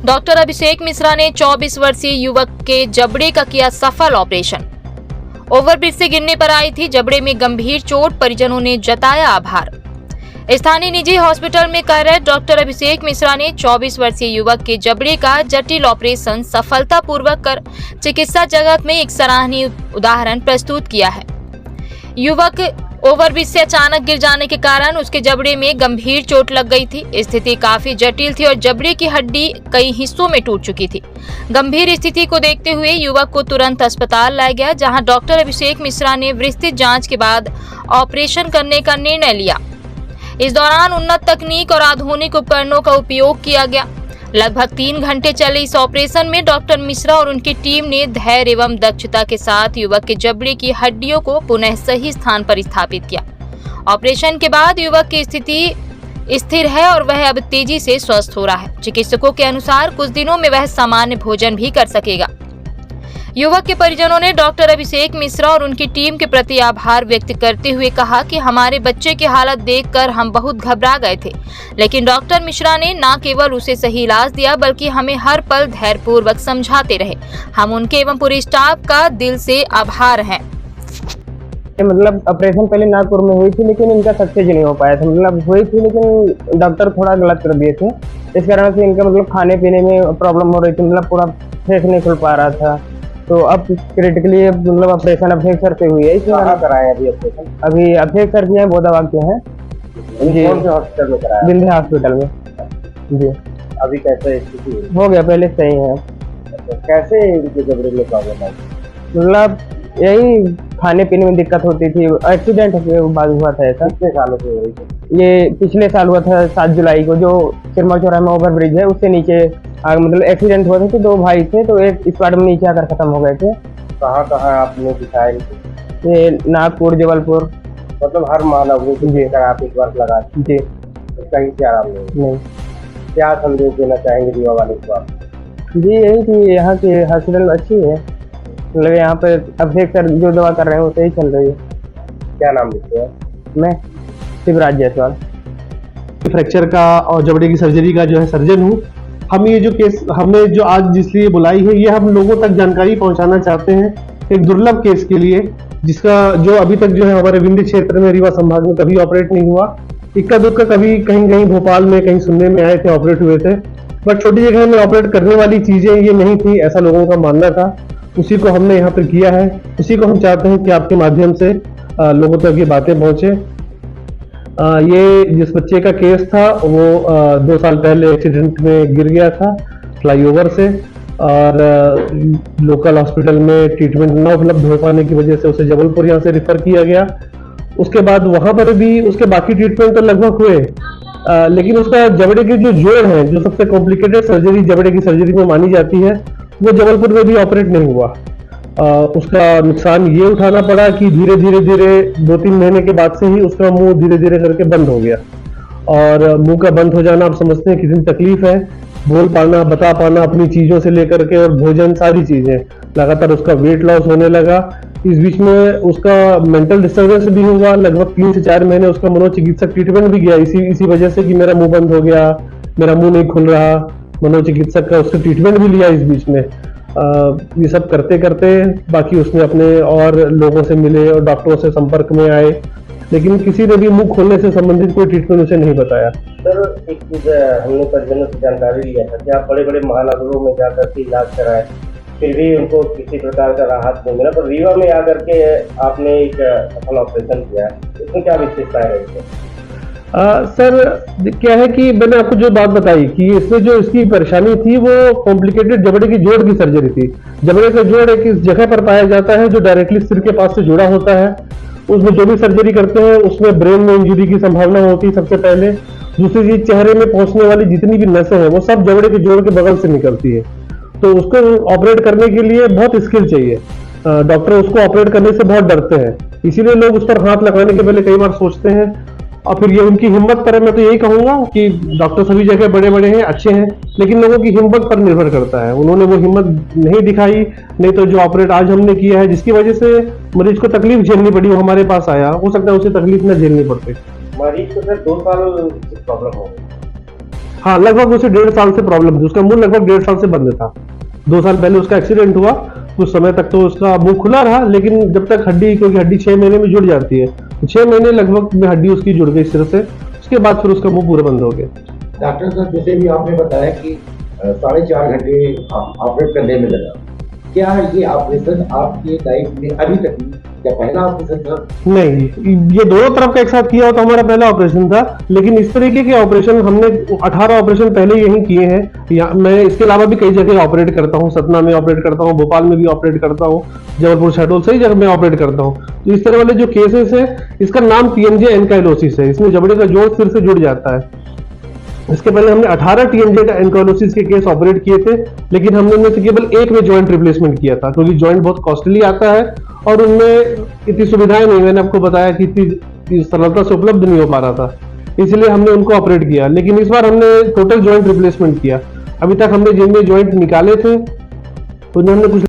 Doctor Abhishek Mishra ने 24 वर्षीय युवक के जबड़े का किया सफल ऑपरेशन। ओवरब्रिज से गिरने पर आई थी जबड़े में गंभीर चोट, परिजनों ने जताया आभार। स्थानीय निजी हॉस्पिटल में कार्यरत डॉक्टर अभिषेक मिश्रा ने 24 वर्षीय युवक के जबड़े का जटिल ऑपरेशन सफलतापूर्वक कर चिकित्सा जगत में एक सराहनीय उदाहरण प्रस्तुत किया है। युवक ओवरब्रिज से अचानक गिर जाने के कारण उसके जबड़े में गंभीर चोट लग गई थी। स्थिति काफी जटिल थी और जबड़े की हड्डी कई हिस्सों में टूट चुकी थी। गंभीर स्थिति को देखते हुए युवक को तुरंत अस्पताल लाया गया, जहां डॉक्टर अभिषेक मिश्रा ने विस्तृत जांच के बाद ऑपरेशन करने का निर्णय लिया। इस दौरान उन्नत तकनीक और आधुनिक उपकरणों का उपयोग किया गया। लगभग 3 घंटे चले इस ऑपरेशन में डॉक्टर मिश्रा और उनकी टीम ने धैर्य एवं दक्षता के साथ युवक के जबड़े की हड्डियों को पुनः सही स्थान पर स्थापित किया। ऑपरेशन के बाद युवक की स्थिति स्थिर है और वह अब तेजी से स्वस्थ हो रहा है। चिकित्सकों के अनुसार कुछ दिनों में वह सामान्य भोजन भी कर सकेगा। युवक के परिजनों ने डॉक्टर अभिषेक मिश्रा और उनकी टीम के प्रति आभार व्यक्त करते हुए कहा कि हमारे बच्चे की हालत देखकर हम बहुत घबरा गए थे, लेकिन डॉक्टर मिश्रा ने न केवल उसे सही इलाज दिया बल्कि हमें हर पल धैर्यपूर्वक समझाते रहे। हम उनके एवं पूरे स्टाफ का दिल से आभार हैं। मतलब ऑपरेशन पहले नागपुर में हुई थी, लेकिन इनका सक्सेस नहीं हो पाया था। मतलब हुई थी लेकिन डॉक्टर थोड़ा गलत कर दिए थे, इस कारण से इनका मतलब खाने पीने में प्रॉब्लम हो रही थी। मतलब पूरा फेस नहीं खुल पा रहा था। तो अब क्रिटिकली मतलब ऑपरेशन अभिषेक सर से हुई है। कहाँ कराए अभी ऑपरेशन? अभी अभिषेक सर की है, बोधाबाग के हैं जी। कौन से हॉस्पिटल में कराया? विंध्य हॉस्पिटल में जी। अभी कैसे स्थिति हो गया, पहले सही है। कैसे इनके जबड़े में प्रॉब्लम आई? मतलब यही खाने पीने में दिक्कत होती थी। एक्सीडेंट के बाद हुआ था ऐसा। कितने सालों से हो रही थी? ये पिछले साल हुआ था 7 जुलाई को, जो सिरमा चौराहे में ओवर ब्रिज है उससे नीचे मतलब एक्सीडेंट हुआ था। तो 2 भाई थे, तो एक स्पॉट में नीचे आकर खत्म हो गए थे। कहाँ आपने दिखाया इनको? ये नागपुर, जबलपुर, मतलब हर मानव जी आप एक बार लगा जी, कहीं से आराम नहीं। क्या संदेश देना चाहेंगे रीवा वाले को आप? जी यही कि यहाँ की हॉस्पिटल अच्छी है। मतलब यहाँ पे अभिषेक सर जो दवा कर रहे हैं वो सही चल रही है। क्या नाम लिखते हैं? मैं शिवराज जायसवाल, फ्रैक्चर का और जबड़े की सर्जरी का जो है सर्जन हूँ। हम ये जो केस हमने जो आज जिसलिए बुलाई है, ये हम लोगों तक जानकारी पहुंचाना चाहते हैं एक दुर्लभ केस के लिए, जिसका जो अभी तक जो है हमारे विंध्य क्षेत्र में रीवा संभाग में कभी ऑपरेट नहीं हुआ। इक्का दुक्का कभी कहीं कहीं भोपाल में कहीं सुनने में आए थे, ऑपरेट हुए थे, बट छोटी जगह में ऑपरेट करने वाली चीजें ये नहीं थी, ऐसा लोगों का मानना था। उसी को हमने यहाँ पर किया है। उसी को हम चाहते हैं कि आपके माध्यम से लोगों तक ये बातें पहुंचे। ये जिस बच्चे का केस था वो 2 साल पहले एक्सीडेंट में गिर गया था फ्लाईओवर से, और लोकल हॉस्पिटल में ट्रीटमेंट न उपलब्ध हो पाने की वजह से उसे जबलपुर यहाँ से रेफर किया गया। उसके बाद वहाँ पर भी उसके बाकी ट्रीटमेंट तो लगभग हुए, लेकिन उसका जबड़े के जो जोड़ है, जो सबसे कॉम्प्लिकेटेड सर्जरी जबड़े की सर्जरी में मानी जाती है, वो जबलपुर में भी ऑपरेट नहीं हुआ। उसका नुकसान ये उठाना पड़ा कि धीरे धीरे 2-3 महीने के बाद से ही उसका मुंह धीरे धीरे करके बंद हो गया। और मुंह का बंद हो जाना आप समझते हैं कितनी तकलीफ है। बोल पाना, बता पाना अपनी चीजों से लेकर के और भोजन, सारी चीजें। लगातार उसका वेट लॉस होने लगा। इस बीच में उसका मेंटल डिस्टर्बेंस भी हुआ। लगभग 3 से 4 महीने उसका मनोचिकित्सक ट्रीटमेंट भी गया इसी वजह से कि मेरा मुंह बंद हो गया, मेरा मुंह नहीं खुल रहा। मनोचिकित्सक का उससे ट्रीटमेंट भी लिया इस बीच में। ये सब करते करते बाकी उसने अपने और लोगों से मिले और डॉक्टरों से संपर्क में आए, लेकिन किसी ने भी मुंह खोलने से संबंधित कोई ट्रीटमेंट उसे नहीं बताया। सर, एक चीज हमने परिजनों से जानकारी लिया था कि आप बड़े बड़े महानगरों में जाकर के इलाज कराए, फिर भी उनको किसी प्रकार का राहत नहीं मिला, पर रीवा में आकर के आपने एक सफल ऑपरेशन किया, इसमें क्या विशेषताएं रही है? सर क्या है कि मैंने आपको जो बात बताई कि इसमें जो इसकी परेशानी थी वो कॉम्प्लिकेटेड जबड़े की जोड़ की सर्जरी थी। जबड़े का जोड़ एक इस जगह पर पाया जाता है जो डायरेक्टली सिर के पास से जुड़ा होता है। उसमें जो भी सर्जरी करते हैं उसमें ब्रेन में इंजरी की संभावना होती है सबसे पहले। दूसरी चीज, चेहरे में पहुंचने वाली जितनी भी नसें हैं वो सब जबड़े के जोड़ के बगल से निकलती है। तो उसको ऑपरेट करने के लिए बहुत स्किल चाहिए। डॉक्टर उसको ऑपरेट करने से बहुत डरते हैं, इसीलिए लोग उस पर हाथ लगाने के पहले कई बार सोचते हैं। और फिर ये उनकी हिम्मत पर है। मैं तो यही कहूंगा कि डॉक्टर सभी जगह बड़े बड़े हैं, अच्छे हैं, लेकिन लोगों की हिम्मत पर निर्भर करता है। उन्होंने वो हिम्मत नहीं दिखाई, नहीं तो जो ऑपरेट आज हमने किया है जिसकी वजह से मरीज को तकलीफ झेलनी पड़ी, वो हमारे पास आया, हो सकता है उसे तकलीफ न झेलनी पड़ती। मरीज को सर 2 साल प्रॉब्लम हो गई। हाँ, लगभग उसे 1.5 साल से प्रॉब्लम थी। उसका मुंह लगभग 1.5 साल से बंद था। 2 साल पहले उसका एक्सीडेंट हुआ, कुछ समय तक तो उसका मुंह खुला रहा, लेकिन जब तक हड्डी, क्योंकि हड्डी 6 महीने में जुड़ जाती है, तो 6 महीने लगभग में हड्डी उसकी जुड़ गई सिर से। उसके बाद फिर उसका मुंह पूरा बंद हो गया। डॉक्टर साहब, जैसे भी आपने बताया कि 4.5 घंटे ऑपरेट करने में लगा, क्या ये ऑपरेशन आपकी लाइफ में अभी तक क्या पहला ऑपरेशन था? नहीं, ये दोनों तरफ का एक साथ किया हो तो हमारा पहला ऑपरेशन था, लेकिन इस तरीके के ऑपरेशन हमने 18 ऑपरेशन पहले यही किए हैं। मैं इसके अलावा भी कई जगह ऑपरेट करता हूँ, सतना में ऑपरेट करता हूँ, भोपाल में भी ऑपरेट करता हूँ, जबलपुर शहडोल सही जगह में ऑपरेट करता हूँ। तो इस तरह वाले जो केसेस है, इसका नाम TMJ एनकाइलोसिस है। इसमें जबड़े का जोड़ सिर से जुड़ जाता है। इसके पहले हमने 18 TMJ एनकाइलोसिस के केस ऑपरेट किए थे, लेकिन हमने उनमें से केवल एक में जॉइंट रिप्लेसमेंट किया था, क्योंकि जॉइंट बहुत कॉस्टली आता है और उनमें इतनी सुविधाएं नहीं, मैंने आपको बताया कि इतनी सरलता से उपलब्ध नहीं हो पा रहा था, इसलिए हमने उनको ऑपरेट किया। लेकिन इस बार हमने टोटल जॉइंट रिप्लेसमेंट किया। अभी तक हमने जिनमें जॉइंट निकाले थे उन्हें हमने कुछ